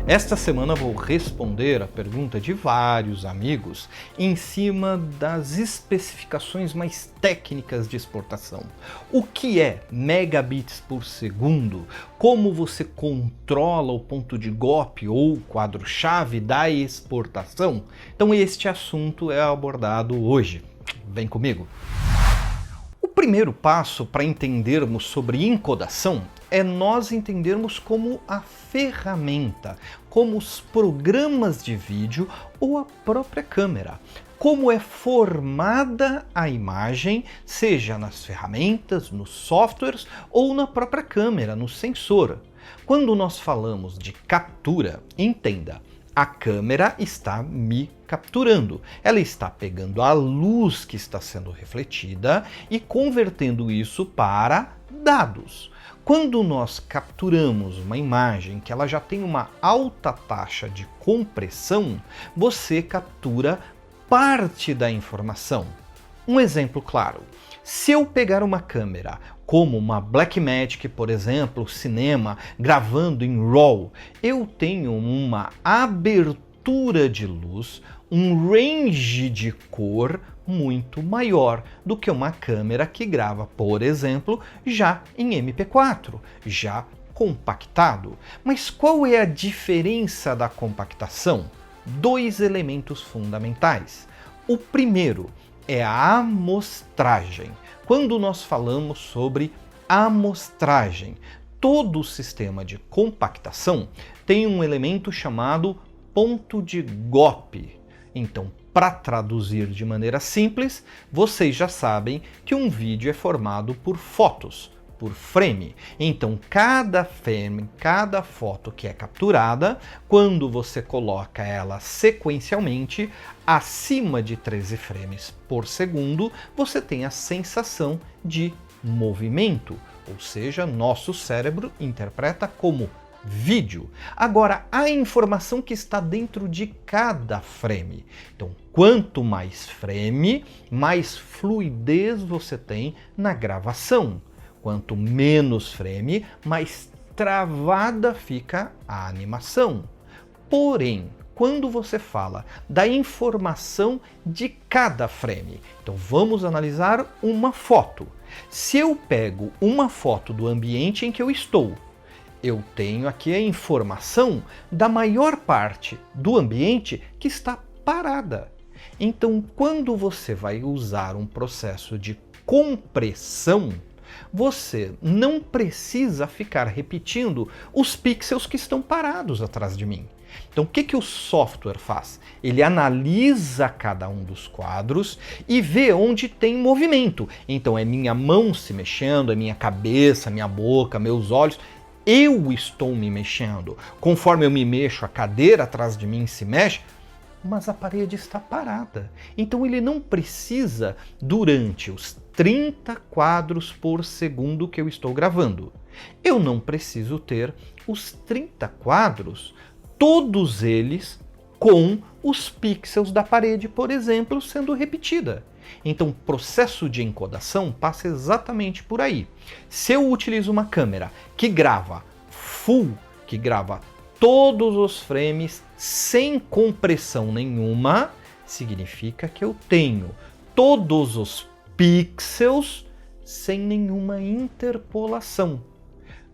Esta semana vou responder a pergunta de vários amigos em cima das especificações mais técnicas de exportação. O que é megabits por segundo? Como você controla o ponto de GOP ou quadro-chave da exportação? Então este assunto é abordado hoje. Vem comigo! O primeiro passo para entendermos sobre encodação é nós entendermos como a ferramenta, como os programas de vídeo ou a própria câmera, como é formada a imagem, seja nas ferramentas, nos softwares ou na própria câmera, no sensor. Quando nós falamos de captura, entenda, a câmera está me capturando. Ela está pegando a luz que está sendo refletida e convertendo isso para dados. Quando nós capturamos uma imagem que ela já tem uma alta taxa de compressão, você captura parte da informação. Um exemplo claro, se eu pegar uma câmera como uma Blackmagic, por exemplo, cinema, gravando em RAW, eu tenho uma abertura de luz, um range de cor muito maior do que uma câmera que grava, por exemplo, já em MP4, já compactado. Mas qual é a diferença da compactação? Dois elementos fundamentais. O primeiro é a amostragem. Quando nós falamos sobre amostragem, todo o sistema de compactação tem um elemento chamado ponto de GOP. Então, para traduzir de maneira simples, vocês já sabem que um vídeo é formado por fotos, por frame. Então, cada frame, cada foto que é capturada, quando você coloca ela sequencialmente, acima de 13 frames por segundo, você tem a sensação de movimento, ou seja, nosso cérebro interpreta como vídeo. Agora, a informação que está dentro de cada frame. Então, quanto mais frame, mais fluidez você tem na gravação. Quanto menos frame, mais travada fica a animação. Porém, quando você fala da informação de cada frame, então vamos analisar uma foto. Se eu pego uma foto do ambiente em que eu estou, eu tenho aqui a informação da maior parte do ambiente que está parada. Então, quando você vai usar um processo de compressão, você não precisa ficar repetindo os pixels que estão parados atrás de mim. Então, o que o software faz? Ele analisa cada um dos quadros e vê onde tem movimento. Então, é minha mão se mexendo, é minha cabeça, minha boca, meus olhos. Eu estou me mexendo. Conforme eu me mexo, a cadeira atrás de mim se mexe, mas a parede está parada. Então ele não precisa, durante os 30 quadros por segundo que eu estou gravando, eu não preciso ter os 30 quadros, todos eles com os pixels da parede, por exemplo, sendo repetida. Então, o processo de encodação passa exatamente por aí. Se eu utilizo uma câmera que grava full, que grava todos os frames sem compressão nenhuma, significa que eu tenho todos os pixels sem nenhuma interpolação.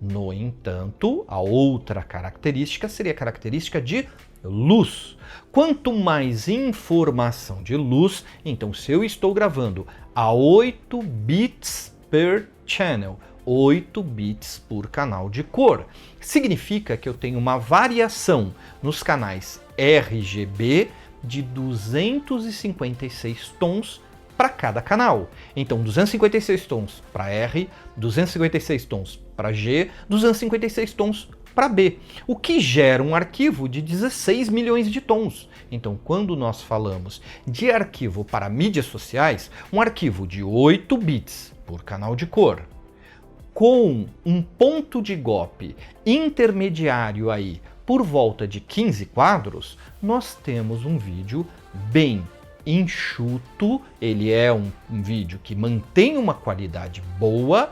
No entanto, a outra característica seria a característica de luz. Quanto mais informação de luz, então se eu estou gravando a 8 bits per channel, 8 bits por canal de cor, significa que eu tenho uma variação nos canais RGB de 256 tons para cada canal. Então 256 tons para R, 256 tons para G, 256 tons para B, o que gera um arquivo de 16 milhões de tons. Então, quando nós falamos de arquivo para mídias sociais, um arquivo de 8 bits por canal de cor, com um ponto de GOP intermediário aí por volta de 15 quadros, nós temos um vídeo bem enxuto, ele é um vídeo que mantém uma qualidade boa,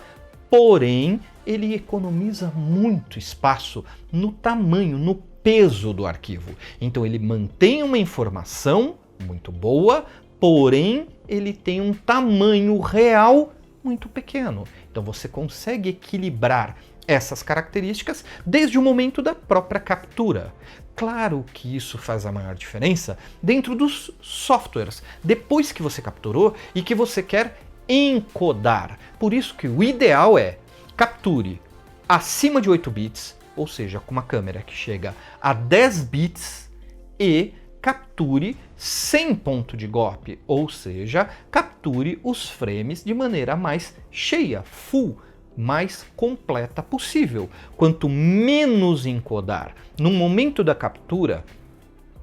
porém ele economiza muito espaço no tamanho, no peso do arquivo. Então ele mantém uma informação muito boa, porém ele tem um tamanho real muito pequeno. Então você consegue equilibrar essas características desde o momento da própria captura. Claro que isso faz a maior diferença dentro dos softwares, depois que você capturou e que você quer encodar. Por isso que o ideal é capture acima de 8 bits, ou seja, com uma câmera que chega a 10 bits, e capture sem ponto de golpe, ou seja, capture os frames de maneira mais cheia, full, mais completa possível. Quanto menos encodar no momento da captura,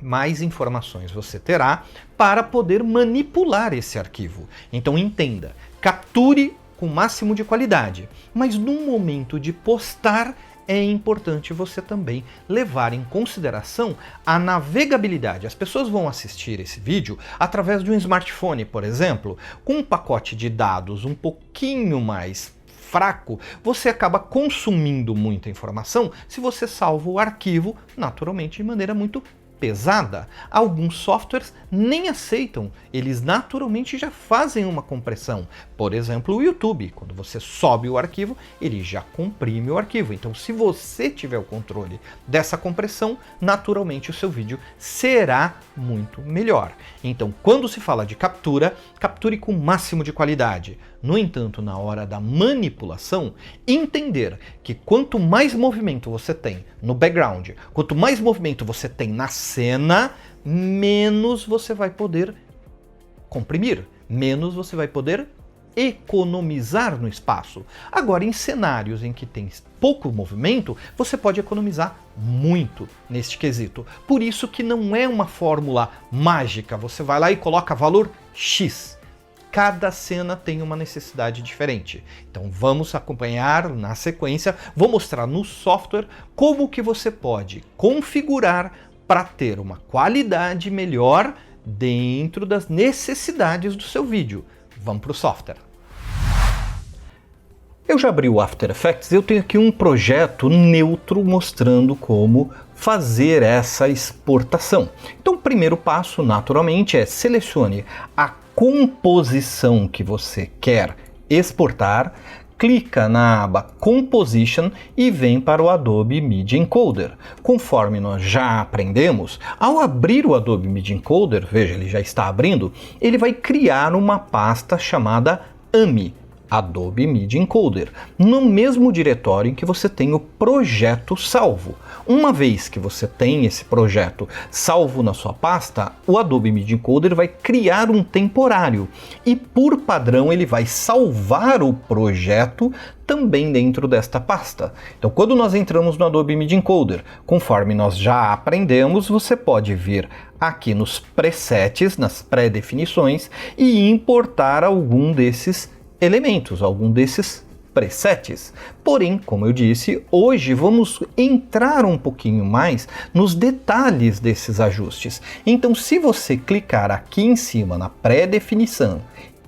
mais informações você terá para poder manipular esse arquivo. Então entenda, capture com o máximo de qualidade, mas no momento de postar é importante você também levar em consideração a navegabilidade. As pessoas vão assistir esse vídeo através de um smartphone, por exemplo, com um pacote de dados um pouquinho mais fraco, você acaba consumindo muita informação se você salva o arquivo, naturalmente, de maneira muito pesada. Alguns softwares nem aceitam, eles naturalmente já fazem uma compressão. Por exemplo, o YouTube, quando você sobe o arquivo, ele já comprime o arquivo. Então, se você tiver o controle dessa compressão, naturalmente o seu vídeo será muito melhor. Então, quando se fala de captura, capture com o máximo de qualidade. No entanto, na hora da manipulação, entender que quanto mais movimento você tem no background, quanto mais movimento você tem na cena, menos você vai poder comprimir, menos você vai poder economizar no espaço. Agora, em cenários em que tem pouco movimento, você pode economizar muito neste quesito. Por isso que não é uma fórmula mágica, você vai lá e coloca valor X. Cada cena tem uma necessidade diferente. Então vamos acompanhar na sequência, vou mostrar no software como que você pode configurar para ter uma qualidade melhor dentro das necessidades do seu vídeo. Vamos para o software. Eu já abri o After Effects, eu tenho aqui um projeto neutro mostrando como fazer essa exportação. Então o primeiro passo, naturalmente, é selecione a composição que você quer exportar, clica na aba Composition e vem para o Adobe Media Encoder. Conforme nós já aprendemos, ao abrir o Adobe Media Encoder, veja, ele já está abrindo, ele vai criar uma pasta chamada AMI, Adobe Media Encoder, no mesmo diretório em que você tem o projeto salvo. Uma vez que você tem esse projeto salvo na sua pasta, o Adobe Media Encoder vai criar um temporário e, por padrão, ele vai salvar o projeto também dentro desta pasta. Então, quando nós entramos no Adobe Media Encoder, conforme nós já aprendemos, você pode vir aqui nos presets, nas pré-definições, e importar algum desses elementos, algum desses presets. Porém, como eu disse, hoje vamos entrar um pouquinho mais nos detalhes desses ajustes. Então, se você clicar aqui em cima na pré-definição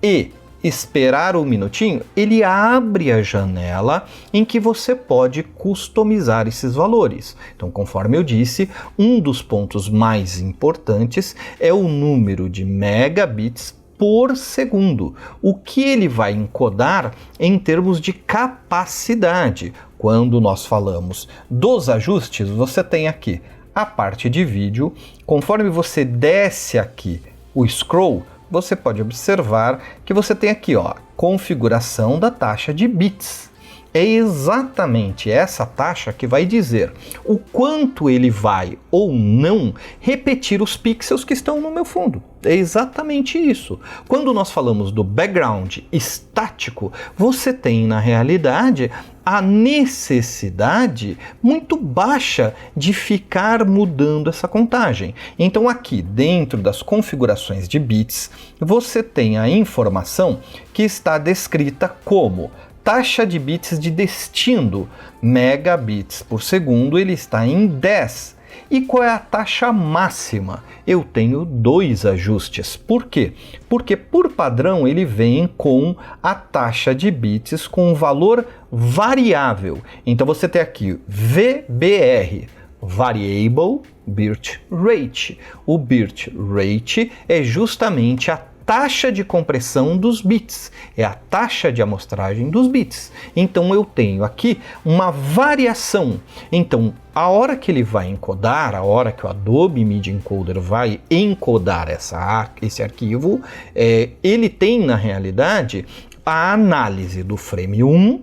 e esperar um minutinho, ele abre a janela em que você pode customizar esses valores. Então, conforme eu disse, um dos pontos mais importantes é o número de megabits por segundo, o que ele vai encodar em termos de capacidade. Quando nós falamos dos ajustes, você tem aqui a parte de vídeo. Conforme você desce aqui o scroll, você pode observar que você tem aqui, ó, configuração da taxa de bits. É exatamente essa taxa que vai dizer o quanto ele vai ou não repetir os pixels que estão no meu fundo. É exatamente isso. Quando nós falamos do background estático, você tem na realidade a necessidade muito baixa de ficar mudando essa contagem. Então aqui dentro das configurações de bits, você tem a informação que está descrita como taxa de bits de destino, megabits por segundo, ele está em 10. E qual é a taxa máxima? Eu tenho 2 ajustes. Por quê? Porque por padrão ele vem com a taxa de bits com um valor variável. Então você tem aqui VBR, Variable Bit Rate. O Bit Rate é justamente a taxa de compressão dos bits, é a taxa de amostragem dos bits. Então eu tenho aqui uma variação. Então a hora que ele vai encodar, a hora que o Adobe Media Encoder vai encodar esse arquivo, ele tem na realidade a análise do frame 1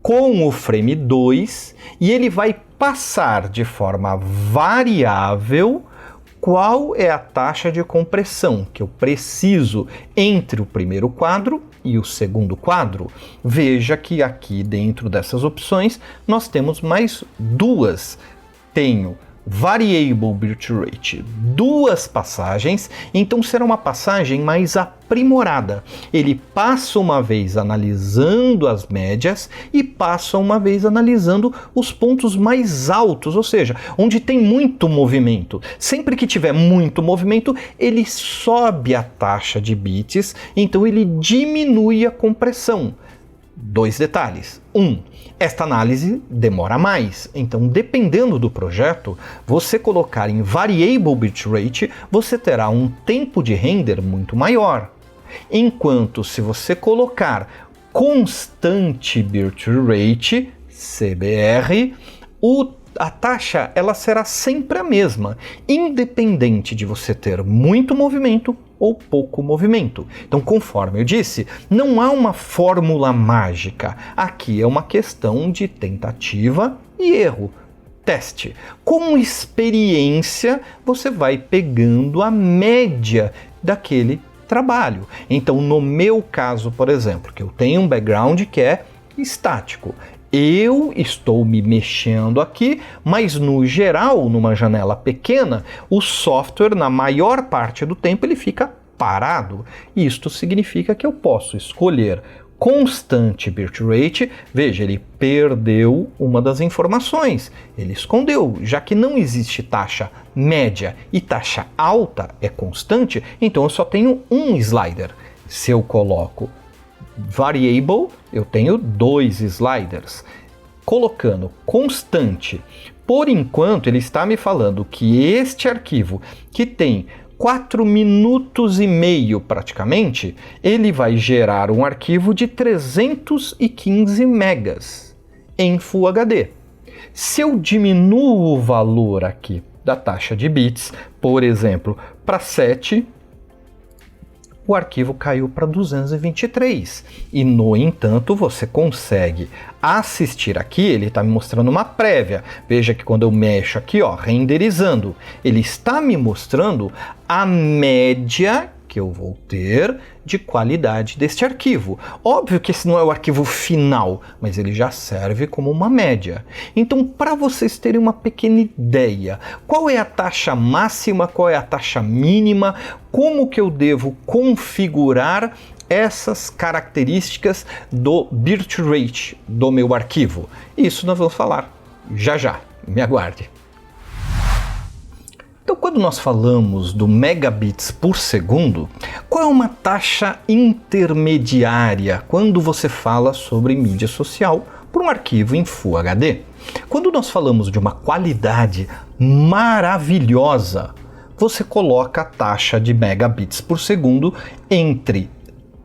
com o frame 2 e ele vai passar de forma variável qual é a taxa de compressão que eu preciso entre o primeiro quadro e o segundo quadro. Veja que aqui dentro dessas opções nós temos mais duas. Tenho Variable Bitrate, duas passagens, então será uma passagem mais aprimorada. Ele passa uma vez analisando as médias e passa uma vez analisando os pontos mais altos, ou seja, onde tem muito movimento. Sempre que tiver muito movimento, ele sobe a taxa de bits, então ele diminui a compressão. Dois detalhes. Esta análise demora mais, então dependendo do projeto, você colocar em Variable Bitrate, você terá um tempo de render muito maior. Enquanto se você colocar Constante Bitrate, CBR, a taxa ela será sempre a mesma, independente de você ter muito movimento ou pouco movimento. Então, conforme eu disse, não há uma fórmula mágica. Aqui é uma questão de tentativa e erro. Teste. Com experiência, você vai pegando a média daquele trabalho. Então, no meu caso, por exemplo, que eu tenho um background que é estático, eu estou me mexendo aqui, mas no geral, numa janela pequena, o software, na maior parte do tempo, ele fica parado. Isto significa que eu posso escolher Constante Bitrate. Veja, ele perdeu uma das informações, ele escondeu, já que não existe taxa média e taxa alta é constante, então eu só tenho um slider. Se eu coloco Variable, eu tenho dois sliders. Colocando constante, por enquanto ele está me falando que este arquivo, que tem 4 minutos e meio praticamente, ele vai gerar um arquivo de 315 megas em Full HD. Se eu diminuo o valor aqui da taxa de bits, por exemplo, para 7, o arquivo caiu para 223 e, no entanto, você consegue assistir aqui. Ele está me mostrando uma prévia. Veja que quando eu mexo aqui, ó, renderizando, ele está me mostrando a média que eu vou ter de qualidade deste arquivo. Óbvio que esse não é o arquivo final, mas ele já serve como uma média. Então, para vocês terem uma pequena ideia, qual é a taxa máxima, qual é a taxa mínima, como que eu devo configurar essas características do bitrate do meu arquivo? Isso nós vamos falar já já. Me aguarde. Então, quando nós falamos do megabits por segundo, qual é uma taxa intermediária quando você fala sobre mídia social para um arquivo em Full HD? Quando nós falamos de uma qualidade maravilhosa, você coloca a taxa de megabits por segundo entre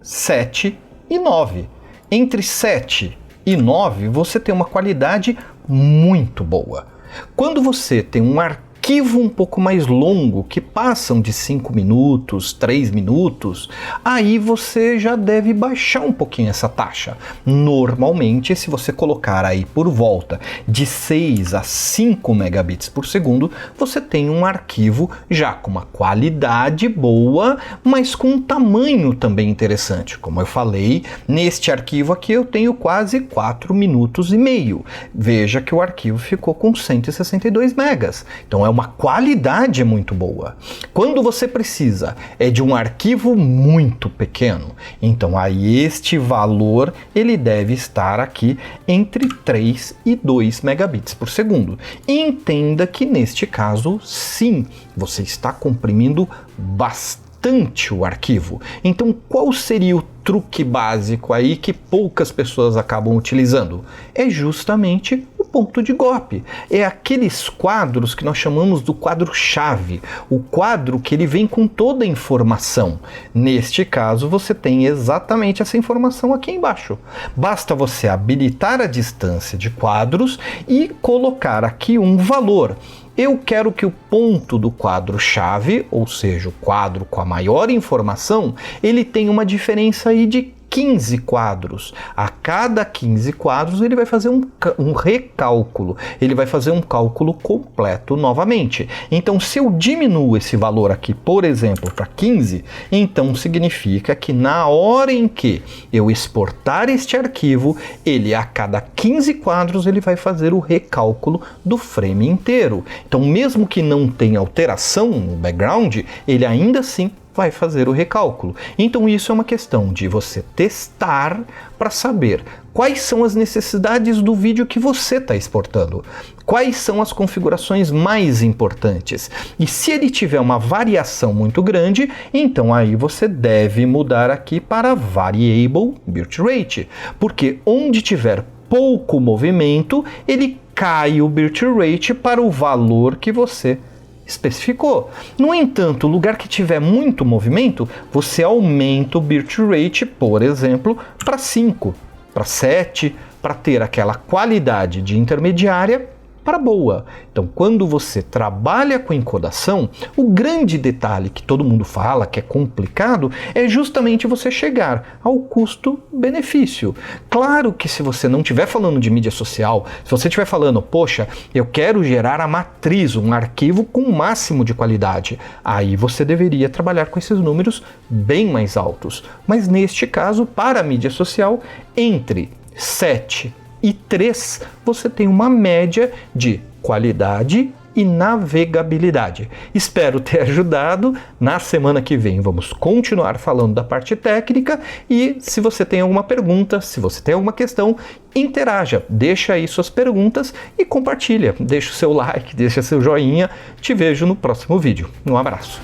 7 e 9. Entre 7 e 9, você tem uma qualidade muito boa. Quando você tem um arquivo um pouco mais longo, que passam de 5 minutos, 3 minutos, aí você já deve baixar um pouquinho essa taxa. Normalmente, se você colocar aí por volta de 6 a 5 megabits por segundo, você tem um arquivo já com uma qualidade boa, mas com um tamanho também interessante. Como eu falei, neste arquivo aqui eu tenho quase 4 minutos e meio. Veja que o arquivo ficou com 162 megas. Então é uma qualidade muito boa. Quando você precisa de um arquivo muito pequeno, então aí este valor ele deve estar aqui entre 3 e 2 megabits por segundo. Entenda que neste caso, sim, você está comprimindo bastante o arquivo. Então, qual seria o truque básico aí que poucas pessoas acabam utilizando? É justamente o ponto de golpe. É aqueles quadros que nós chamamos do quadro-chave, o quadro que ele vem com toda a informação. Neste caso, você tem exatamente essa informação aqui embaixo. Basta você habilitar a distância de quadros e colocar aqui um valor. Eu quero que o ponto do quadro-chave, ou seja, o quadro com a maior informação, ele tenha uma diferença aí de 15 quadros. A cada 15 quadros ele vai fazer um recálculo, ele vai fazer um cálculo completo novamente. Então, se eu diminuo esse valor aqui, por exemplo, para 15, então significa que na hora em que eu exportar este arquivo, ele a cada 15 quadros ele vai fazer o recálculo do frame inteiro. Então, mesmo que não tenha alteração no background, ele ainda assim vai fazer o recálculo. Então isso é uma questão de você testar para saber quais são as necessidades do vídeo que você está exportando, quais são as configurações mais importantes. E se ele tiver uma variação muito grande, então aí você deve mudar aqui para Variable Bitrate, porque onde tiver pouco movimento, ele cai o bitrate para o valor que você especificou. No entanto, o lugar que tiver muito movimento, você aumenta o bitrate, por exemplo, para 5, para 7, para ter aquela qualidade de intermediária para boa. Então, quando você trabalha com encodação, o grande detalhe que todo mundo fala que é complicado é justamente você chegar ao custo-benefício. Claro que se você não estiver falando de mídia social, se você estiver falando, poxa, eu quero gerar a matriz, um arquivo com o máximo de qualidade, aí você deveria trabalhar com esses números bem mais altos. Mas neste caso, para a mídia social, entre 7 e 3, você tem uma média de qualidade e navegabilidade. Espero ter ajudado. Na semana que vem vamos continuar falando da parte técnica e se você tem alguma pergunta, se você tem alguma questão, interaja, deixa aí suas perguntas e compartilha. Deixa o seu like, deixa seu joinha. Te vejo no próximo vídeo. Um abraço.